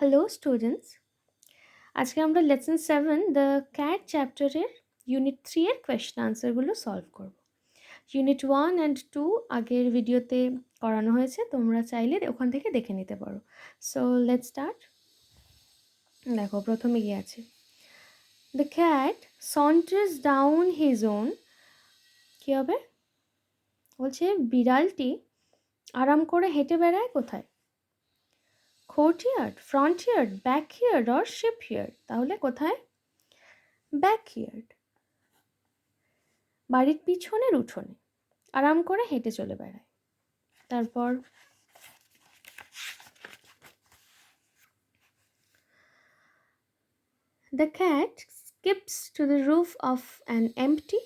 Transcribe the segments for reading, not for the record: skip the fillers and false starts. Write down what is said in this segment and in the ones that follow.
Hello students, আজকে আমরা lesson 7 the cat চ্যাপ্টারের ইউনিট 3 এর কোয়েশ্চেন আনসারগুলো সলভ করব। ইউনিট 1 অ্যান্ড 2 আগের ভিডিওতে করানো হয়েছে, তোমরা চাইলে ওখান থেকে দেখে নিতে পারো। So let's start. দেখো প্রথমে গিয়ে আছে, the cat saunters down his own. কী হবে? বলছে বিড়ালটি আরাম করে হেঁটে বেড়ায় কোথায়? Courtyard, front yard, backyard or shipyard? তাহলে কোথায়? ব্যাকইয়ার্ড, বাড়ির পিছনের উঠোনে আরাম করে হেঁটে চলে বেড়ায়। তারপর the cat skips to the roof of an empty.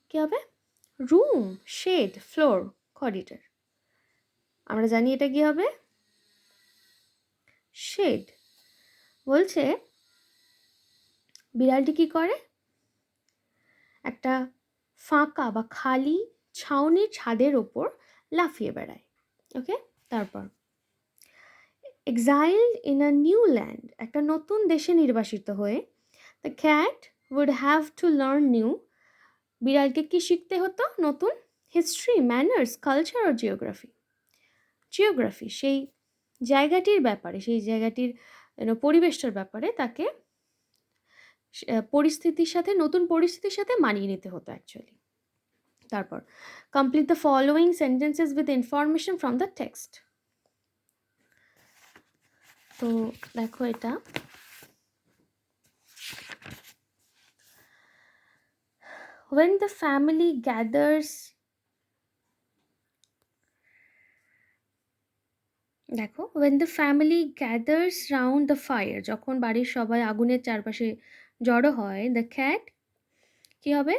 কী হবে? Room, shed, floor, corridor. আমরা জানি এটা কি হবে? শেড। বলছে বিড়ালটি কি করে? একটা ফাঁকা বা খালি ছাউনির ছাদের ওপর লাফিয়ে বেড়ায়। ওকে, তারপর exiled in a new land, একটা নতুন দেশে নির্বাসিত হয়ে the cat would have to learn new, বিড়ালকে কি শিখতে হতো? নতুন হিস্ট্রি, ম্যানার্স, কালচার আর জিওগ্রাফি। জিওগ্রাফি, সেই জায়গাটির ব্যাপারে, সেই জায়গাটির পরিবেশটার ব্যাপারে তাকে পরিস্থিতির সাথে, নতুন পরিস্থিতির সাথে মানিয়ে নিতে হতো অ্যাকচুয়ালি। তারপর complete the following sentences with information from the text. তো দেখো এটা, when the family gathers, দেখো when the family gathers round the fire, যখন বাড়ির সবাই আগুনের চারপাশে জড়ো হয়, the cat কি হবে?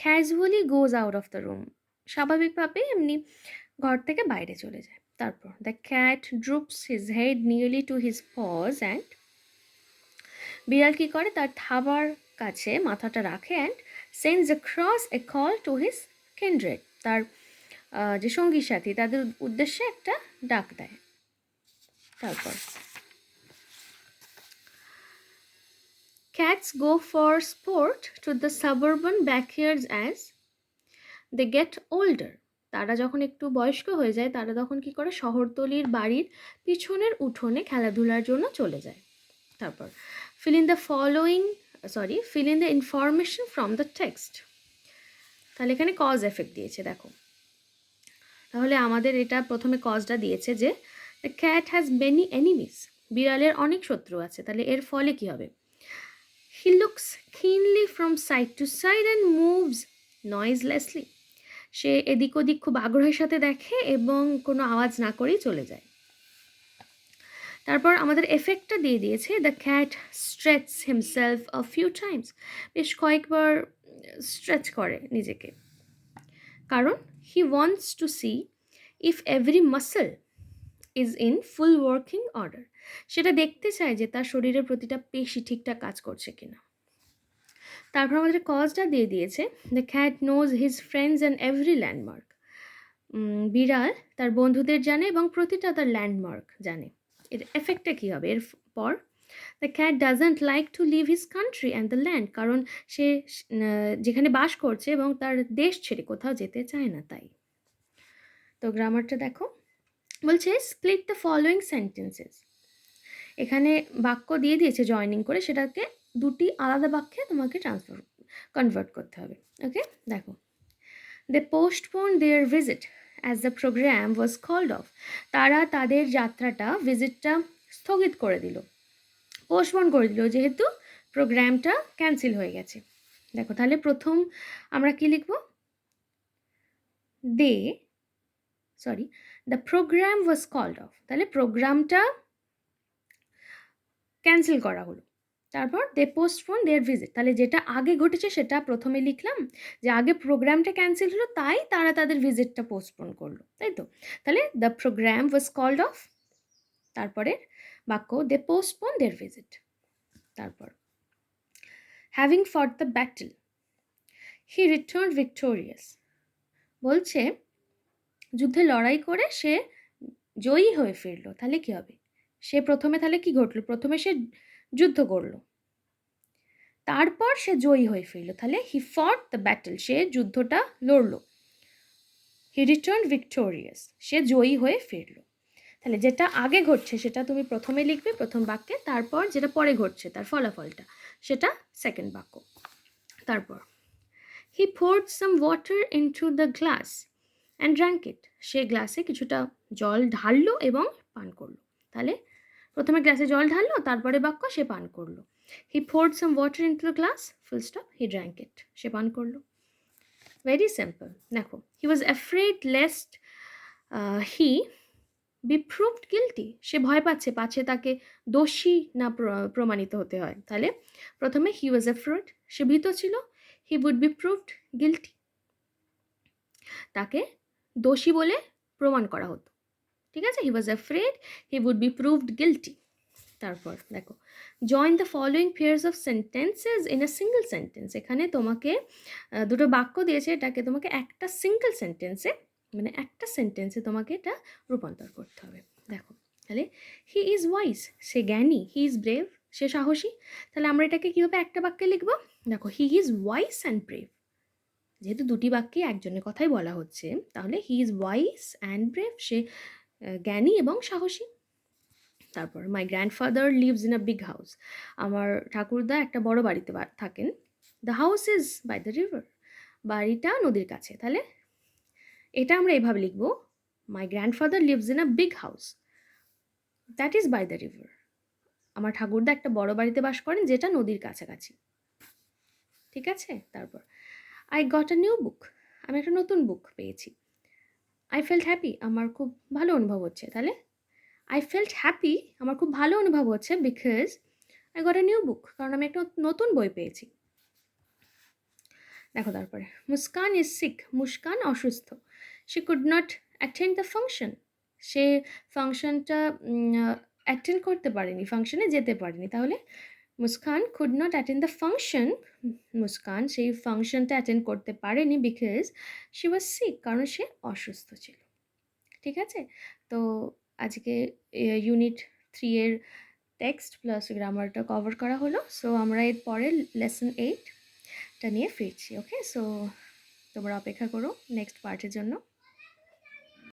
casually goes out of the room, স্বাভাবিকভাবে এমনি ঘর থেকে বাইরে চলে যায়। তারপর the cat droops his head nearly to his paws and, বিড়াল কি করে? তার থাবার কাছে মাথাটা রাখে and sends across a call to his kindred, তার যে সঙ্গী সাথী তাদের উদ্দেশ্যে একটা ডাক দেয়। তারপর cats go for sport to the suburban backyards as they get older, তারা যখন একটু বয়স্ক হয়ে যায় তারা তখন কি করে? শহরতলির বাড়ির পিছনের উঠোনে খেলাধুলার জন্য চলে যায়। তারপর fill in the information from the text, তাহলে এখানে কজ এফেক্ট দিয়েছে দেখো। তাহলে আমাদের এটা প্রথমে কজটা দিয়েছে যে the cat has many enemies, বিড়ালের অনেক শত্রু আছে। তাহলে এর ফলে কি হবে? he looks keenly from side to side and moves noiselessly, সে এদিক ওদিক খুব আগ্রহের সাথে দেখে এবং কোনো আওয়াজ না করেই চলে যায়। তারপর আমাদের এফেক্টটা দিয়ে দিয়েছে the cat stretch himself a few times, বেশ কয়েকবার স্ট্রেচ করে নিজেকে, কারণ he wants to see if every muscle is in full working order, সেটা দেখতে চায় যে তার শরীরের প্রতিটা পেশি ঠিকঠাক কাজ করছে কিনা। তারপর আমাদের কজটা দিয়ে দিয়েছে the cat knows his friends and every landmark, বিড়াল তার বন্ধুদের জানে এবং প্রতিটা তার ল্যান্ডমার্ক জানে। এর এফেক্টটা কী হবে? এরপর the cat doesn't like to leave his country and the land, কারণ সে যেখানে বাস করছে এবং তার দেশ ছেড়ে কোথাও যেতে চায় না তাই। তো গ্রামারটা দেখো, বলছে স্প্লিট দ্য ফলোয়িং সেন্টেন্সেস, এখানে বাক্য দিয়ে দিয়েছে জয়নিং করে, সেটাকে দুটি আলাদা বাক্যে তোমাকে কনভার্ট করতে হবে। ওকে, দেখো they postpone their visit as the programme was called off, তারা তাদের যাত্রাটা, ভিজিটটা স্থগিত করে দিল, পোস্টপোন করে দিল যেহেতু প্রোগ্রামটা ক্যান্সেল হয়ে গেছে। দেখো তাহলে প্রথম আমরা কি লিখব? The programme was called off, তাহলে প্রোগ্রামটা ক্যান্সেল করা হলো। তারপর দে পোস্টপোন দেয়ার ভিজিট, তাহলে যেটা আগে ঘটেছে সেটা প্রথমে লিখলাম, যে আগে প্রোগ্রামটা ক্যান্সেল হলো তাই তারা তাদের ভিজিটটা পোস্টপোন করলো, তাই তো? তাহলে the programme was called off, তারপরে বাক্য দে পোস্টপোন দেয়ার ভিজিট। তারপর having fought the battle he return victorious, বলছে যুদ্ধে লড়াই করে সে জয়ী হয়ে ফিরলো, তাহলে কি হবে? সে প্রথমে তাহলে কি ঘটলো? প্রথমে সে যুদ্ধ করলো, তারপর সে জয়ী হয়ে ফিরলো, তাহলে হি ফট দ্য ব্যাটল, সে যুদ্ধটা লড়লো। হি রিটার্ন ভিক্টোরিয়াস, সে জয়ী হয়ে ফিরলো। তাহলে যেটা আগে ঘটছে সেটা তুমি প্রথমে লিখবে প্রথম বাক্যে, তারপর যেটা পরে ঘটছে তার ফলাফলটা সেটা সেকেন্ড বাক্য। তারপর হি poured some water into the glass and drank it, সে গ্লাসে কিছুটা জল ঢাললো এবং পান করলো। তাহলে প্রথমে গ্লাসে জল ঢাললো, তারপরে বাক্য সে পান করলো। হি poured some water into the glass, full stop, he drank it, সে পান করলো। Very simple. দেখো, he was afraid lest he be proved guilty, সে ভয় পাচ্ছে পাছে তাকে দোষী না প্রমাণিত হতে হয়। তাহলে প্রথমে হি ওয়াজ অ্যাফ্রেড, সে ভীত ছিল। He would be proved guilty, তাকে দোষী বলে প্রমাণ করা হতো। ঠিক আছে, he was afraid, he would be proved guilty. তারপর দেখো, join the following pairs of sentences in a single sentence, এখানে তোমাকে দুটো বাক্য দিয়েছে, এটাকে তোমাকে একটা সিঙ্গল সেন্টেন্সে, মানে একটা সেন্টেন্সে তোমাকে এটা রূপান্তর করতে হবে। দেখো, তাহলে হি ইজ ওয়াইজ, সে জ্ঞানী। হি ইজ ব্রেভ, সে সাহসী। তাহলে আমরা এটাকে কীভাবে একটা বাক্যে লিখবো? দেখো, he is wise and brave, যেহেতু দুটি বাক্যে একজনের কথাই বলা হচ্ছে, তাহলে he is wise and brave, সে জ্ঞানী এবং সাহসী। তারপর my grandfather lives in a big house, আমার ঠাকুরদা একটা বড় বাড়িতে থাকেন। The house is by the river, বাড়িটা নদীর কাছে। তাহলে এটা আমরা এভাবে লিখবো, my grandfather lives in a big house that is by the river, আমার ঠাকুরদা একটা বড় বাড়িতে বাস করেন যেটা নদীর কাছাকাছি। ঠিক আছে, তারপর I got a new book, আমি একটা নতুন বুক পেয়েছি। আই ফেল্ট হ্যাপি, আমার খুব ভালো অনুভব হচ্ছে। তাহলে আই ফেল্ট হ্যাপি, আমার খুব ভালো অনুভব হচ্ছে, because I got a new book, কারণ আমি একটা নতুন বই পেয়েছি। দেখো তারপরে, মুস্কান ইজ সিক, মুস্কান অসুস্থ। She could not attend the function, সে ফাংশনটা অ্যাটেন্ড করতে পারেনি, ফাংশনে যেতে পারেনি। তাহলে Muskan could not attend the function, Muskan সেই ফাংশনটা অ্যাটেন্ড করতে পারেনি, বিকজ শি ওয়াজ সিক, কারণ সে অসুস্থ ছিল। ঠিক আছে, তো আজকে ইউনিট 3 এর টেক্সট প্লাস গ্রামারটা কভার করা হলো। সো আমরা এর পরে লেসন 8টা নিয়ে ফিরছি। ওকে, সো তোমরা অপেক্ষা করো নেক্সট পার্টের জন্য।